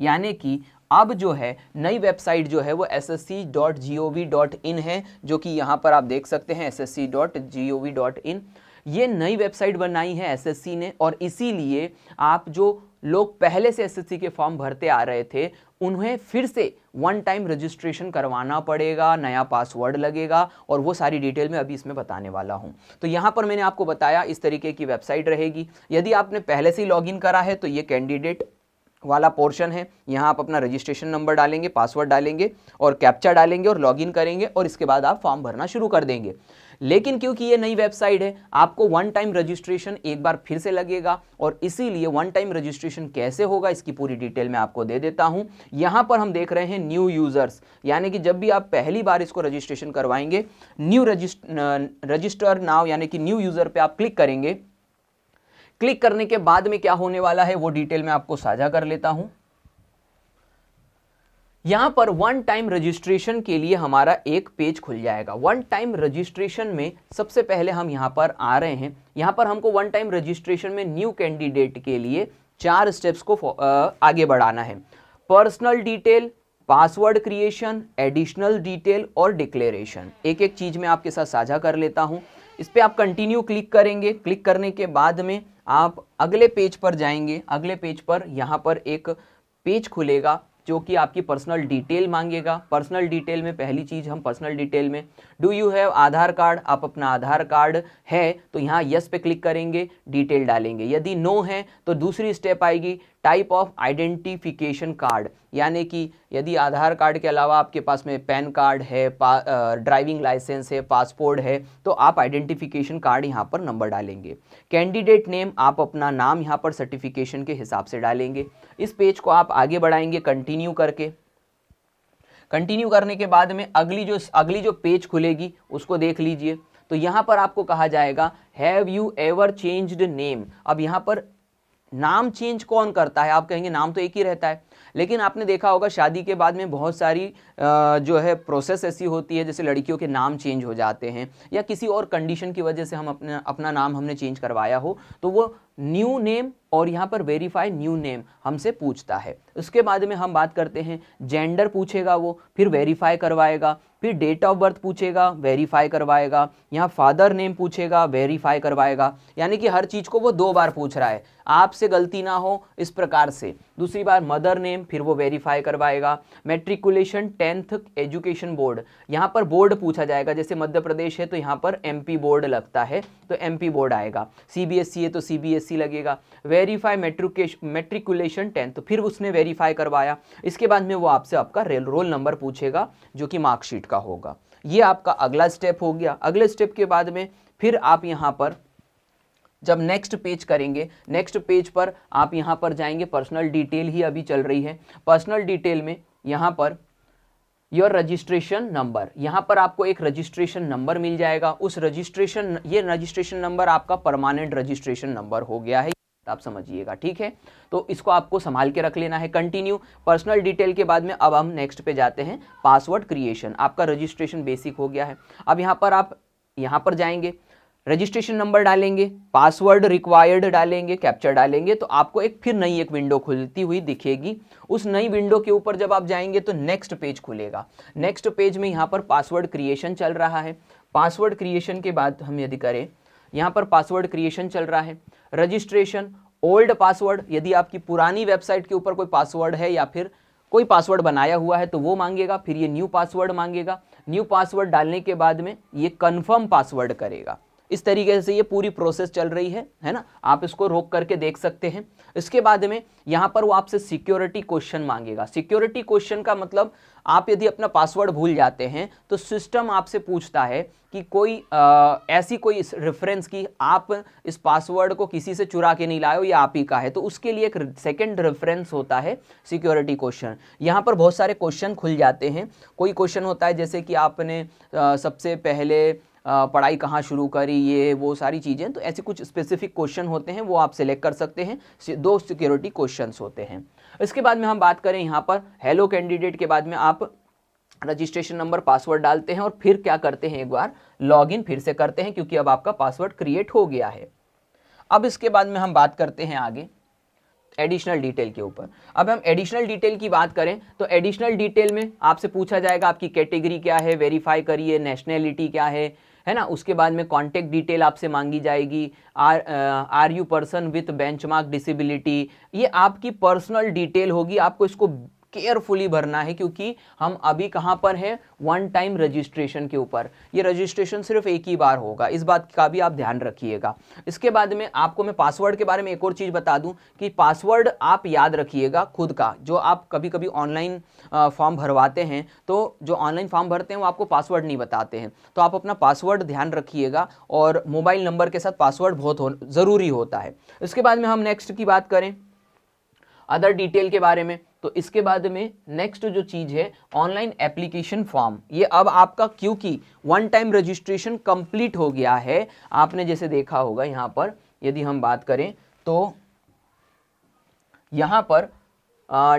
यानी कि अब जो है नई वेबसाइट जो है वो ssc.gov.in है, जो कि यहाँ पर आप देख सकते हैं ssc.gov.in। ये नई वेबसाइट बनाई है SSC ने, और इसीलिए आप जो लोग पहले से SSC के फॉर्म भरते आ रहे थे उन्हें फिर से 1 टाइम रजिस्ट्रेशन करवाना पड़ेगा, नया पासवर्ड लगेगा, और वो सारी डिटेल में अभी इसमें बताने वाला हूं। तो यहाँ पर मैंने आपको बताया इस तरीके की वेबसाइट रहेगी। यदि आपने पहले से ही लॉगिन करा है तो ये कैंडिडेट वाला पोर्शन है, यहाँ आप अपना रजिस्ट्रेशन नंबर डालेंगे, पासवर्ड डालेंगे और कैप्चा डालेंगे और लॉगिन करेंगे, और इसके बाद आप फॉर्म भरना शुरू कर देंगे। लेकिन क्योंकि ये नई वेबसाइट है आपको 1 टाइम रजिस्ट्रेशन एक बार फिर से लगेगा, और इसीलिए 1 टाइम रजिस्ट्रेशन कैसे होगा इसकी पूरी डिटेल मैं आपको दे देता हूं। यहां पर हम देख रहे हैं न्यू यूजर्स, यानी कि जब भी आप पहली बार इसको रजिस्ट्रेशन करवाएंगे, न्यू रजिस्टर नाउ यानी कि न्यू यूजर पे आप क्लिक करेंगे। क्लिक करने के बाद में क्या होने वाला है वो डिटेल में आपको साझा कर लेता हूं। यहां पर 1 टाइम रजिस्ट्रेशन के लिए हमारा एक पेज खुल जाएगा। 1 टाइम रजिस्ट्रेशन में सबसे पहले हम यहां पर आ रहे हैं। यहां पर हमको 1 टाइम रजिस्ट्रेशन में न्यू कैंडिडेट के लिए 4 स्टेप्स को आगे बढ़ाना है। Personal detail, password creation, additional detail और डिक्लेरेशन। एक एक चीज मैं आपके साथ साझा कर लेता हूं। इस पे आप कंटिन्यू क्लिक करेंगे। क्लिक करने के बाद में आप अगले पेज पर जाएंगे। अगले पेज पर यहाँ पर एक पेज खुलेगा जो कि आपकी पर्सनल डिटेल मांगेगा। पर्सनल डिटेल में पहली चीज़ हम पर्सनल डिटेल में do you have Aadhaar card, आप अपना आधार कार्ड है तो यहाँ यस पे क्लिक करेंगे, डिटेल डालेंगे। यदि नो है तो दूसरी स्टेप आएगी टाइप ऑफ आइडेंटिफिकेशन कार्ड, यानी कि यदि आधार कार्ड के अलावा आपके पास में पैन कार्ड है, ड्राइविंग लाइसेंस है, पासपोर्ट है, तो आप आइडेंटिफिकेशन कार्ड यहाँ पर नंबर डालेंगे। कैंडिडेट नेम, आप अपना नाम यहाँ पर सर्टिफिकेशन के हिसाब से डालेंगे। इस पेज को आप आगे बढ़ाएंगे कंटिन्यू करके। कंटिन्यू करने के बाद में अगली जो पेज खुलेगी उसको देख लीजिए। तो यहाँ पर आपको कहा जाएगा have you ever changed name. अब यहाँ पर नाम चेंज कौन करता है? आप कहेंगे नाम तो एक ही रहता है, लेकिन आपने देखा होगा शादी के बाद में बहुत सारी जो है प्रोसेस ऐसी होती है, जैसे लड़कियों के नाम चेंज हो जाते हैं या किसी और कंडीशन की वजह से हम अपना नाम हमने चेंज करवाया हो, तो वो न्यू नेम और यहाँ पर वेरीफाई न्यू नेम हमसे पूछता है। उसके बाद में हम बात करते हैं जेंडर पूछेगा वो, फिर वेरीफाई करवाएगा, फिर डेट ऑफ बर्थ पूछेगा, वेरीफाई करवाएगा, यहाँ फादर नेम पूछेगा, वेरीफाई करवाएगा। यानी कि हर चीज़ को वो 2 बार पूछ रहा है, आपसे गलती ना हो इस प्रकार से। दूसरी बार मदर नेम, फिर वो वेरीफाई करवाएगा। मैट्रिकुलेशन 10th एजुकेशन बोर्ड, यहाँ पर बोर्ड पूछा जाएगा, जैसे मध्य प्रदेश है तो यहाँ पर MP बोर्ड लगता है तो MP बोर्ड आएगा, CBSE है तो CBSE लगेगा। वेरीफाई मैट्रिकुलेशन 10th, फिर उसने वेरीफाई करवाया। इसके बाद में वो आपसे आपका रोल नंबर पूछेगा जो कि मार्कशीट का होगा। ये आपका अगला स्टेप हो गया। अगले स्टेप के बाद में फिर आप यहाँ पर जब नेक्स्ट पेज करेंगे, नेक्स्ट पेज पर आप यहाँ पर जाएंगे, पर्सनल डिटेल ही अभी चल रही है। पर्सनल डिटेल में यहाँ पर योर रजिस्ट्रेशन नंबर, यहाँ पर आपको एक रजिस्ट्रेशन नंबर मिल जाएगा। उस ये रजिस्ट्रेशन नंबर आपका परमानेंट रजिस्ट्रेशन नंबर हो गया है, आप समझिएगा, ठीक है। तो इसको आपको संभाल के रख लेना है। कंटिन्यू। पर्सनल डिटेल के बाद में अब हम नेक्स्ट पे जाते हैं, पासवर्ड क्रिएशन। आपका रजिस्ट्रेशन बेसिक हो गया है। अब यहाँ पर आप यहाँ पर जाएंगे, रजिस्ट्रेशन नंबर डालेंगे, पासवर्ड रिक्वायर्ड डालेंगे, कैप्चर डालेंगे, तो आपको फिर नई एक विंडो खुलती हुई दिखेगी। उस नई विंडो के ऊपर जब आप जाएंगे तो नेक्स्ट पेज खुलेगा। नेक्स्ट पेज में यहाँ पर पासवर्ड क्रिएशन चल रहा है। पासवर्ड क्रिएशन के बाद हम यदि करें, यहाँ पर पासवर्ड क्रिएशन चल रहा है। रजिस्ट्रेशन, ओल्ड पासवर्ड, यदि आपकी पुरानी वेबसाइट के ऊपर कोई पासवर्ड है या फिर कोई पासवर्ड बनाया हुआ है तो वो मांगेगा। फिर ये न्यू पासवर्ड मांगेगा। न्यू पासवर्ड डालने के बाद में ये कन्फर्म पासवर्ड करेगा। इस तरीके से ये पूरी प्रोसेस चल रही है ना। आप इसको रोक करके देख सकते हैं। इसके बाद में यहाँ पर वो आपसे सिक्योरिटी क्वेश्चन मांगेगा। सिक्योरिटी क्वेश्चन का मतलब आप यदि अपना पासवर्ड भूल जाते हैं तो सिस्टम आपसे पूछता है कि कोई ऐसी कोई रेफरेंस की आप इस पासवर्ड को किसी से चुरा के नहीं लाए हो या आप ही का है, तो उसके लिए एक सेकंड रेफरेंस होता है सिक्योरिटी क्वेश्चन। यहाँ पर बहुत सारे क्वेश्चन खुल जाते हैं। कोई क्वेश्चन होता है जैसे कि आपने सबसे पहले पढ़ाई कहाँ शुरू करी, ये वो सारी चीज़ें, तो ऐसे कुछ स्पेसिफिक क्वेश्चन होते हैं, वो आप सिलेक्ट कर सकते हैं। 2 सिक्योरिटी क्वेश्चंस होते हैं। इसके बाद में हम बात करें यहाँ पर हेलो कैंडिडेट के बाद में आप रजिस्ट्रेशन नंबर, पासवर्ड डालते हैं और फिर क्या करते हैं, एक बार लॉगिन फिर से करते हैं, क्योंकि अब आपका पासवर्ड क्रिएट हो गया है। अब इसके बाद में हम बात करते हैं आगे एडिशनल डिटेल के ऊपर। अब हम एडिशनल डिटेल की बात करें तो एडिशनल डिटेल में आपसे पूछा जाएगा आपकी कैटेगरी क्या है, वेरीफाई करिए, नेशनैलिटी क्या है ना। उसके बाद में कॉन्टैक्ट डिटेल आपसे मांगी जाएगी। Are you person with benchmark disability, ये आपकी पर्सनल डिटेल होगी। आपको इसको केयरफुली भरना है, क्योंकि हम अभी कहाँ पर हैं, 1 टाइम रजिस्ट्रेशन के ऊपर। ये रजिस्ट्रेशन सिर्फ एक ही बार होगा, इस बात का भी आप ध्यान रखिएगा। इसके बाद में आपको मैं पासवर्ड के बारे में एक और चीज़ बता दूं कि पासवर्ड आप याद रखिएगा खुद का। जो आप कभी कभी ऑनलाइन फॉर्म भरवाते हैं, तो जो ऑनलाइन फॉर्म भरते हैं वो आपको पासवर्ड नहीं बताते हैं, तो आप अपना पासवर्ड ध्यान रखिएगा। और मोबाइल नंबर के साथ पासवर्ड बहुत ज़रूरी होता है। इसके बाद में हम नेक्स्ट की बात करें अदर डिटेल के बारे में, तो इसके बाद में नेक्स्ट जो चीज़ है ऑनलाइन एप्लीकेशन फॉर्म। ये अब आपका, क्योंकि 1 टाइम रजिस्ट्रेशन कंप्लीट हो गया है, आपने जैसे देखा होगा यहाँ पर यदि हम बात करें तो यहाँ पर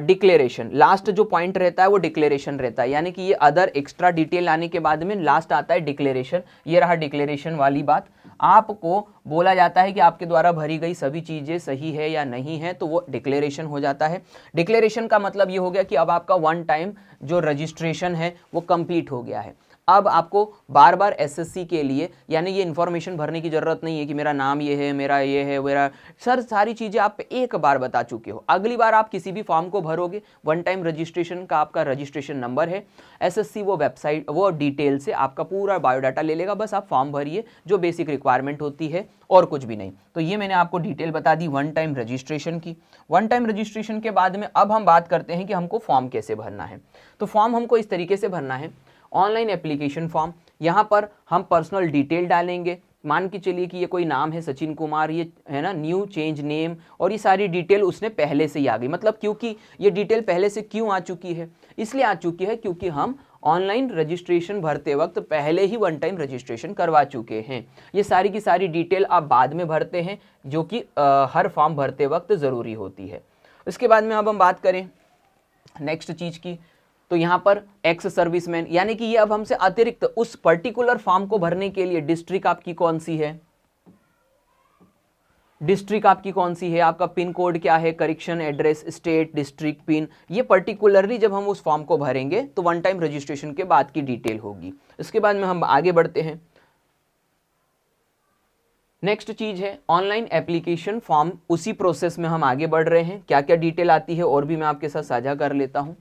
डिक्लेरेशन, लास्ट जो पॉइंट रहता है वो डिक्लेरेशन रहता है। यानी कि ये अदर एक्स्ट्रा डिटेल आने के बाद में लास्ट आता है डिक्लेरेशन। ये रहा डिक्लेरेशन वाली बात। आपको बोला जाता है कि आपके द्वारा भरी गई सभी चीज़ें सही है या नहीं है, तो वो डिक्लेरेशन हो जाता है। डिक्लेरेशन का मतलब ये हो गया कि अब आपका 1 टाइम जो रजिस्ट्रेशन है वो कंप्लीट हो गया है। अब आपको बार बार एसएससी के लिए यानी ये इन्फॉर्मेशन भरने की ज़रूरत नहीं है कि मेरा नाम ये है, मेरा ये है, मेरा सर सारी चीज़ें आप एक बार बता चुके हो। अगली बार आप किसी भी फॉर्म को भरोगे, वन टाइम रजिस्ट्रेशन का आपका रजिस्ट्रेशन नंबर है, एसएससी वो वेबसाइट वो डिटेल से आपका पूरा बायोडाटा ले लेगा, बस आप फॉर्म भरिए जो बेसिक रिक्वायरमेंट होती है और कुछ भी नहीं। तो ये मैंने आपको डिटेल बता दी वन टाइम रजिस्ट्रेशन की। वन टाइम रजिस्ट्रेशन के बाद में अब हम बात करते हैं कि हमको फॉर्म कैसे भरना है। तो फॉर्म हमको इस तरीके से भरना है, ऑनलाइन एप्लीकेशन फॉर्म। यहाँ पर हम पर्सनल डिटेल डालेंगे, मान के चलिए कि ये कोई नाम है सचिन कुमार, ये है ना, न्यू चेंज नेम, और ये सारी डिटेल उसने पहले से ही आ गई। मतलब क्योंकि ये डिटेल पहले से क्यों आ चुकी है, इसलिए आ चुकी है क्योंकि हम ऑनलाइन रजिस्ट्रेशन भरते वक्त पहले ही वन टाइम रजिस्ट्रेशन करवा चुके हैं। ये सारी की सारी डिटेल आप बाद में भरते हैं, जो कि हर फॉर्म भरते वक्त ज़रूरी होती है। इसके बाद में अब हम बात करें नेक्स्ट चीज़ की, तो यहाँ पर एक्स सर्विसमैन, यानी कि ये अब हमसे अतिरिक्त उस पर्टिकुलर फॉर्म को भरने के लिए डिस्ट्रिक्ट आपकी कौन सी है, डिस्ट्रिक्ट आपकी कौन सी है, आपका पिन कोड क्या है, correction address, state, district, pin, ये पर्टिकुलरली जब हम उस फॉर्म को भरेंगे तो वन टाइम रजिस्ट्रेशन के बाद की डिटेल होगी। इसके बाद में हम आगे बढ़ते हैं। नेक्स्ट चीज है ऑनलाइन एप्लीकेशन फॉर्म, उसी प्रोसेस में हम आगे बढ़ रहे हैं। क्या क्या डिटेल आती है और भी मैं आपके साथ साझा कर लेता हूं।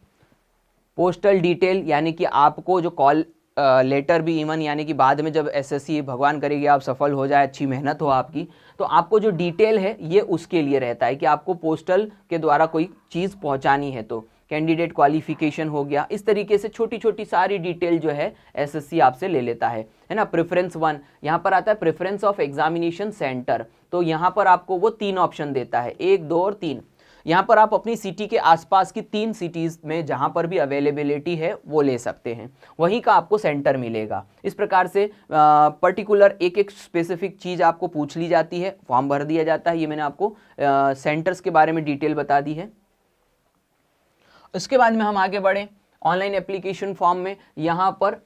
पोस्टल डिटेल, यानी कि आपको जो कॉल लेटर भी इवन, यानी कि बाद में जब एसएससी भगवान करेगी आप सफल हो जाए, अच्छी मेहनत हो आपकी, तो आपको जो डिटेल है ये उसके लिए रहता है कि आपको पोस्टल के द्वारा कोई चीज़ पहुंचानी है। तो कैंडिडेट क्वालिफिकेशन हो गया, इस तरीके से छोटी छोटी सारी डिटेल जो है एसएससी आपसे ले लेता है ना। प्रेफरेंस 1 यहाँ पर आता है, प्रेफरेंस ऑफ एग्जामिनेशन सेंटर। तो यहाँ पर आपको वो 3 ऑप्शन देता है, 1, 2 और 3। यहाँ पर आप अपनी सिटी के आसपास की 3 सिटीज़ में जहाँ पर भी अवेलेबिलिटी है वो ले सकते हैं, वहीं का आपको सेंटर मिलेगा। इस प्रकार से पर्टिकुलर एक एक स्पेसिफिक चीज़ आपको पूछ ली जाती है, फॉर्म भर दिया जाता है। ये मैंने आपको सेंटर्स के बारे में डिटेल बता दी है। उसके बाद में हम आगे बढ़े ऑनलाइन एप्लीकेशन फॉर्म में। यहाँ पर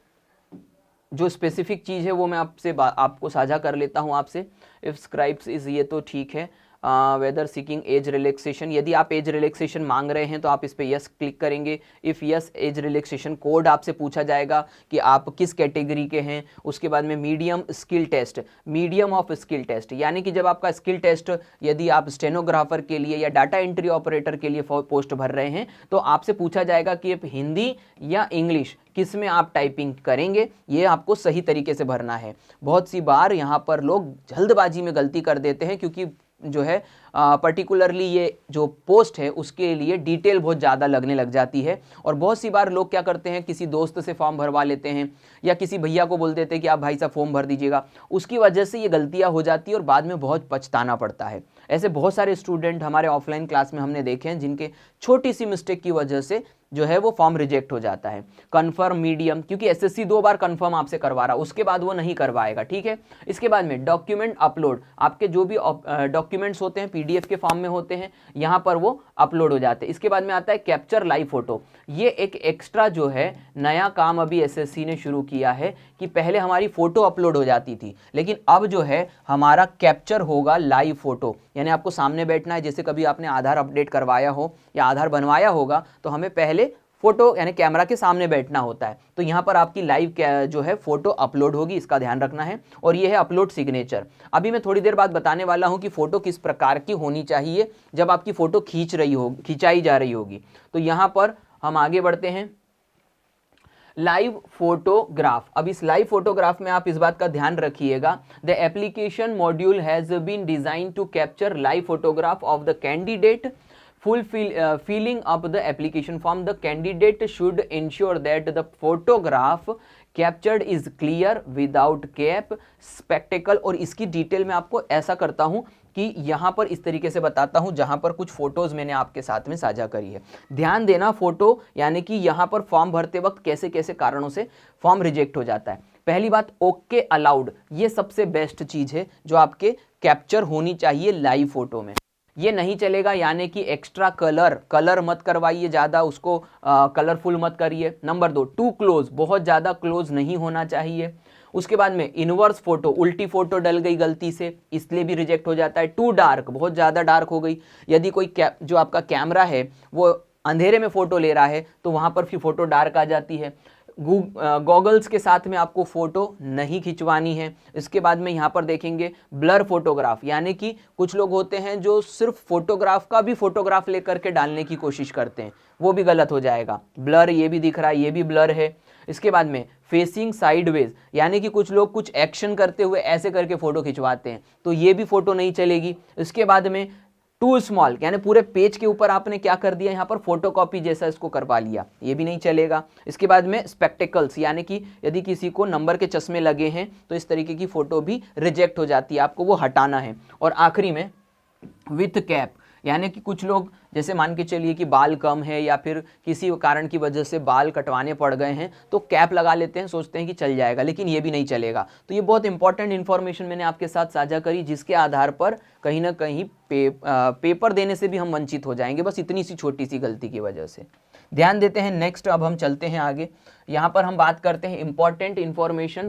जो स्पेसिफिक चीज़ है वो मैं आपको साझा कर लेता हूँ आपसे। इफ स्क्राइब्स इज, ये तो ठीक है। वेदर सीकिंग एज रिलैक्सेशन, यदि आप एज रिलैक्सेशन मांग रहे हैं तो आप इस पे यस क्लिक करेंगे। If yes, age relaxation code आपसे पूछा जाएगा कि आप किस कैटेगरी के हैं। उसके बाद में medium skill test, medium of skill test, यानी कि जब आपका स्किल टेस्ट, यदि आप स्टेनोग्राफर के लिए या डाटा एंट्री ऑपरेटर के लिए पोस्ट भर रहे हैं तो आपसे पूछा जाएगा कि आप हिंदी या इंग्लिश किस में आप टाइपिंग करेंगे, ये आपको सही तरीके से भरना है। बहुत सी बार यहाँ पर लोग जल्दबाजी में गलती कर देते हैं, क्योंकि जो है पर्टिकुलरली ये जो पोस्ट है उसके लिए डिटेल बहुत ज़्यादा लगने लग जाती है। और बहुत सी बार लोग क्या करते हैं, किसी दोस्त से फॉर्म भरवा लेते हैं या किसी भैया को बोल देते हैं कि आप भाई साहब फॉर्म भर दीजिएगा, उसकी वजह से ये गलतियां हो जाती है और बाद में बहुत पछताना पड़ता है। ऐसे बहुत सारे स्टूडेंट हमारे ऑफलाइन क्लास में हमने देखे हैं जिनके छोटी सी मिस्टेक की वजह से जो है वो फॉर्म रिजेक्ट हो जाता है। कंफर्म मीडियम, क्योंकि एसएससी 2 बार कंफर्म आपसे करवा रहा, उसके बाद वो नहीं करवाएगा, ठीक है। इसके बाद में डॉक्यूमेंट अपलोड, आपके जो भी डॉक्यूमेंट्स होते हैं पीडीएफ के फॉर्म में होते हैं, यहाँ पर वो अपलोड हो जाते हैं। इसके बाद में आता है कैप्चर लाइव फोटो। ये एक एक्स्ट्रा जो है नया काम अभी एसएससी ने शुरू किया है कि पहले हमारी फोटो अपलोड हो जाती थी, लेकिन अब जो है हमारा कैप्चर होगा लाइव फोटो। यानी आपको सामने बैठना है, जैसे कभी आपने आधार अपडेट करवाया हो या आधार बनवाया होगा तो हमें पहले फोटो यानी कैमरा के सामने बैठना होता है। तो यहाँ पर आपकी लाइव जो है फोटो अपलोड होगी, इसका ध्यान रखना है। और ये है अपलोड सिग्नेचर। अभी मैं थोड़ी देर बाद बताने वाला हूँ कि फोटो किस प्रकार की होनी चाहिए जब आपकी फोटो खिंचाई जा रही होगी। तो यहाँ पर हम आगे बढ़ते हैं, लाइव फोटोग्राफ। अब इस लाइव फोटोग्राफ में आप इस बात का ध्यान रखिएगा, the application module has been design to capture live photograph of the candidate filling up the application form. The candidate should ensure that the photograph captured is clear without cap, spectacle। और इसकी detail में आपको ऐसा करता हूं कि यहाँ पर इस तरीके से बताता हूं, जहां पर कुछ फोटोज मैंने आपके साथ में साझा करी है। ध्यान देना, फोटो यानी कि यहाँ पर फॉर्म भरते वक्त कैसे कैसे कारणों से फॉर्म रिजेक्ट हो जाता है। पहली बात, ओके अलाउड, ये सबसे बेस्ट चीज है जो आपके कैप्चर होनी चाहिए लाइव फोटो में। ये नहीं चलेगा, यानी कि एक्स्ट्रा कलर मत करवाइए, ज़्यादा उसको कलरफुल मत करिए। नंबर 2, टू क्लोज, बहुत ज़्यादा क्लोज नहीं होना चाहिए। उसके बाद में इनवर्स फोटो, उल्टी फोटो डल गई गलती से, इसलिए भी रिजेक्ट हो जाता है। टू डार्क, बहुत ज़्यादा डार्क हो गई, यदि कोई जो आपका कैमरा है वो अंधेरे में फोटो ले रहा है तो वहाँ पर फिर फोटो डार्क आ जाती है। गॉगल्स के साथ में आपको फोटो नहीं खिंचवानी है। इसके बाद में यहाँ पर देखेंगे ब्लर फोटोग्राफ, यानी कि कुछ लोग होते हैं जो सिर्फ फोटोग्राफ का भी फोटोग्राफ लेकर के डालने की कोशिश करते हैं, वो भी गलत हो जाएगा। ब्लर, ये भी दिख रहा है, ये भी ब्लर है। इसके बाद में फेसिंग साइडवेज, यानी कि कुछ लोग कुछ एक्शन करते हुए ऐसे करके फोटो खिंचवाते हैं, तो ये भी फोटो नहीं चलेगी। इसके बाद में टू स्मॉल, यानी पूरे पेज के ऊपर आपने क्या कर दिया, यहाँ पर फोटोकॉपी जैसा इसको करवा लिया, ये भी नहीं चलेगा। इसके बाद में स्पेक्टिकल्स, यानी कि यदि किसी को नंबर के चश्मे लगे हैं तो इस तरीके की फोटो भी रिजेक्ट हो जाती है, आपको वो हटाना है। और आखिरी में विथ कैप, यानी कि कुछ लोग जैसे मान के चलिए कि बाल कम है या फिर किसी कारण की वजह से बाल कटवाने पड़ गए हैं, तो कैप लगा लेते हैं, सोचते हैं कि चल जाएगा, लेकिन ये भी नहीं चलेगा। तो ये बहुत इंपॉर्टेंट इन्फॉर्मेशन मैंने आपके साथ साझा करी, जिसके आधार पर कहीं ना कहीं पेपर देने से भी हम वंचित हो जाएंगे, बस इतनी सी छोटी सी गलती की वजह से। ध्यान देते हैं। नेक्स्ट अब हम चलते हैं आगे। यहाँ पर हम बात करते हैं इंपॉर्टेंट इन्फॉर्मेशन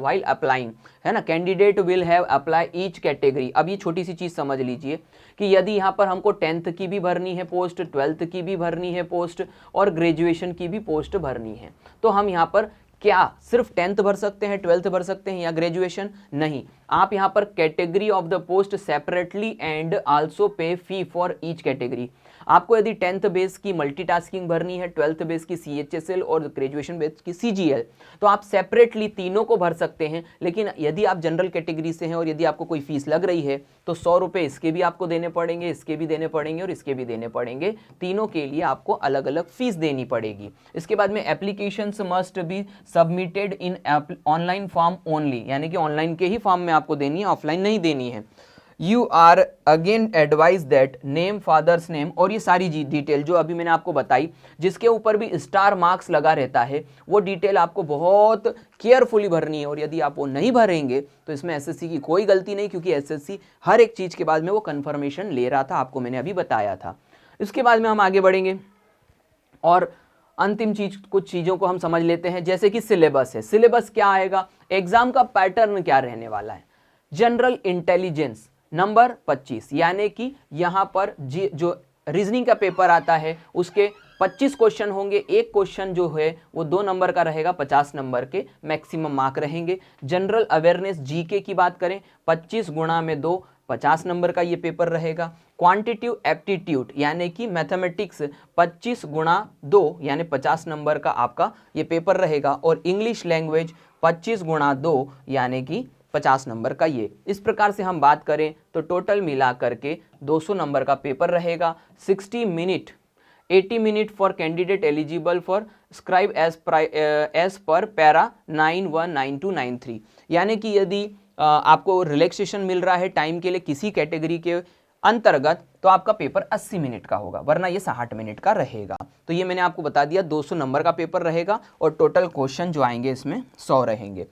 वाइल अप्लाइंग, है ना। Candidate will have apply each category. अब ये छोटी सी चीज़ समझ लीजिए कि यदि यहाँ पर हमको 10th की भी भरनी है पोस्ट, 12th की भी भरनी है पोस्ट और ग्रेजुएशन की भी पोस्ट भरनी है, तो हम यहाँ पर क्या सिर्फ 10th भर सकते हैं, 12th भर सकते हैं या ग्रेजुएशन? नहीं, आप यहाँ पर category of the post separately and also पे फी फॉर ईच कैटेगरी। आपको यदि 10th बेस की मल्टीटास्किंग भरनी है, 12th बेस की CHSL और ग्रेजुएशन बेस की CGL, तो आप सेपरेटली तीनों को भर सकते हैं। लेकिन यदि आप जनरल कैटेगरी से हैं और यदि आपको कोई फीस लग रही है तो 100 रुपये इसके भी आपको देने पड़ेंगे, इसके भी देने पड़ेंगे और इसके भी देने पड़ेंगे। तीनों के लिए आपको अलग अलग फीस देनी पड़ेगी। इसके बाद में applications must be submitted in online form only, यानी कि ऑनलाइन के ही फॉर्म में आपको देनी है, ऑफलाइन नहीं देनी है। You are again advise that name, father's name और ये सारी डिटेल जो अभी मैंने आपको बताई, जिसके ऊपर भी स्टार मार्क्स लगा रहता है, वो डिटेल आपको बहुत केयरफुली भरनी है। और यदि आप वो नहीं भरेंगे तो इसमें SSC की कोई गलती नहीं, क्योंकि SSC हर एक चीज़ के बाद में वो कन्फर्मेशन ले रहा था, आपको मैंने अभी बताया था। इसके बाद में हम आगे बढ़ेंगे और अंतिम चीज, कुछ चीज़ों को हम समझ लेते हैं, जैसे कि सिलेबस है। सिलेबस क्या आएगा, एग्जाम का पैटर्न क्या रहने वाला है। जनरल इंटेलिजेंस नंबर 25, यानी कि यहाँ पर जो रीजनिंग का पेपर आता है उसके 25 क्वेश्चन होंगे। एक क्वेश्चन जो है वो 2 नंबर का रहेगा, 50 नंबर के मैक्सिमम मार्क रहेंगे। जनरल अवेयरनेस GK की बात करें, 25 गुणा में 2, 50 नंबर का ये पेपर रहेगा। क्वांटिटिव एप्टीट्यूड यानी कि मैथमेटिक्स 25 गुणा 2 यानी 50 नंबर का आपका ये पेपर रहेगा। और इंग्लिश लैंग्वेज 25 गुणा 2 यानी कि 50 नंबर का ये। इस प्रकार से हम बात करें तो टोटल मिला करके 200 नंबर का पेपर रहेगा। 60 minute 80 minute for candidate eligible for scribe as per para 919293, यानी कि यदि आपको रिलैक्सेशन मिल रहा है टाइम के लिए किसी कैटेगरी के अंतर्गत, तो आपका पेपर 80 मिनट का होगा, वरना ये 60 मिनट का रहेगा। तो ये मैंने आपको बता दिया, 200 नंबर का पेपर रहेगा और टोटल क्वेश्चन जो आएंगे इसमें 100 रहेंगे।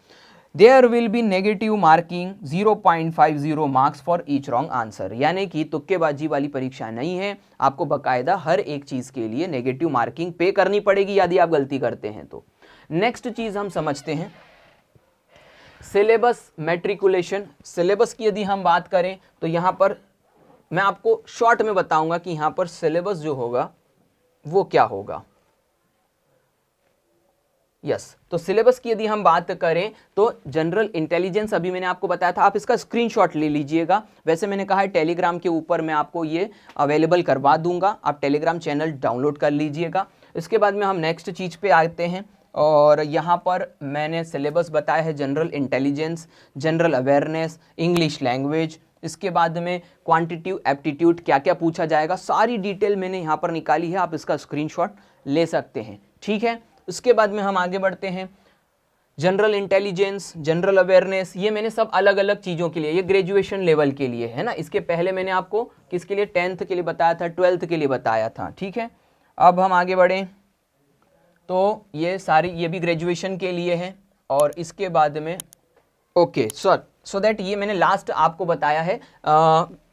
There will be negative marking 0.50 marks for each wrong answer, यानी कि तुक्केबाजी वाली परीक्षा नहीं है, आपको बकायदा हर एक चीज़ के लिए नेगेटिव मार्किंग पे करनी पड़ेगी यदि आप गलती करते हैं तो। नेक्स्ट चीज़ हम समझते हैं सिलेबस मैट्रिकुलेशन। सिलेबस की यदि हम बात करें तो यहाँ पर मैं आपको शॉर्ट में बताऊंगा कि यहाँ पर सिलेबस जो होगा वो क्या होगा। यस, तो सिलेबस की यदि हम बात करें तो जनरल इंटेलिजेंस अभी मैंने आपको बताया था, आप इसका स्क्रीनशॉट ले लीजिएगा। वैसे मैंने कहा है टेलीग्राम के ऊपर मैं आपको ये अवेलेबल करवा दूंगा, आप टेलीग्राम चैनल डाउनलोड कर लीजिएगा। इसके बाद में हम नेक्स्ट चीज़ पे आते हैं और यहाँ पर मैंने सिलेबस बताया है general intelligence, general awareness, English language, इसके बाद में क्वांटिटिव एप्टीट्यूड क्या क्या पूछा जाएगा, सारी डिटेल मैंने यहाँ पर निकाली है, आप इसका स्क्रीनशॉट ले सकते हैं, ठीक है। उसके बाद में हम आगे बढ़ते हैं जनरल इंटेलिजेंस, जनरल अवेयरनेस, ये मैंने सब अलग अलग चीज़ों के लिए, ये ग्रेजुएशन लेवल के लिए है ना। इसके पहले मैंने आपको किसके लिए 10th के लिए बताया था, 12th के लिए बताया था, ठीक है। अब हम आगे बढ़ें तो ये सारी, ये भी ग्रेजुएशन के लिए है। और इसके बाद में ओके सो दैट ये मैंने लास्ट आपको बताया है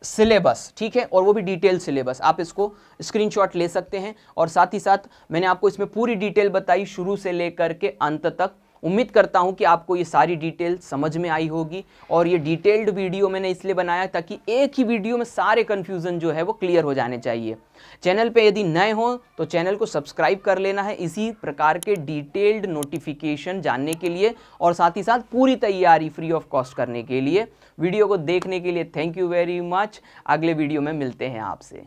सिलेबस, ठीक है, और वो भी डिटेल सिलेबस, आप इसको स्क्रीनशॉट ले सकते हैं। और साथ ही साथ मैंने आपको इसमें पूरी डिटेल बताई शुरू से लेकर के अंत तक, उम्मीद करता हूं कि आपको ये सारी डिटेल समझ में आई होगी, और ये डिटेल्ड वीडियो मैंने इसलिए बनाया ताकि एक ही वीडियो में सारे कन्फ्यूज़न जो है वो क्लियर हो जाने चाहिए। चैनल पे यदि नए हो तो चैनल को सब्सक्राइब कर लेना है इसी प्रकार के डिटेल्ड नोटिफिकेशन जानने के लिए, और साथ ही साथ पूरी तैयारी फ्री ऑफ कॉस्ट करने के लिए। वीडियो को देखने के लिए थैंक यू वेरी मच। अगले वीडियो में मिलते हैं आपसे।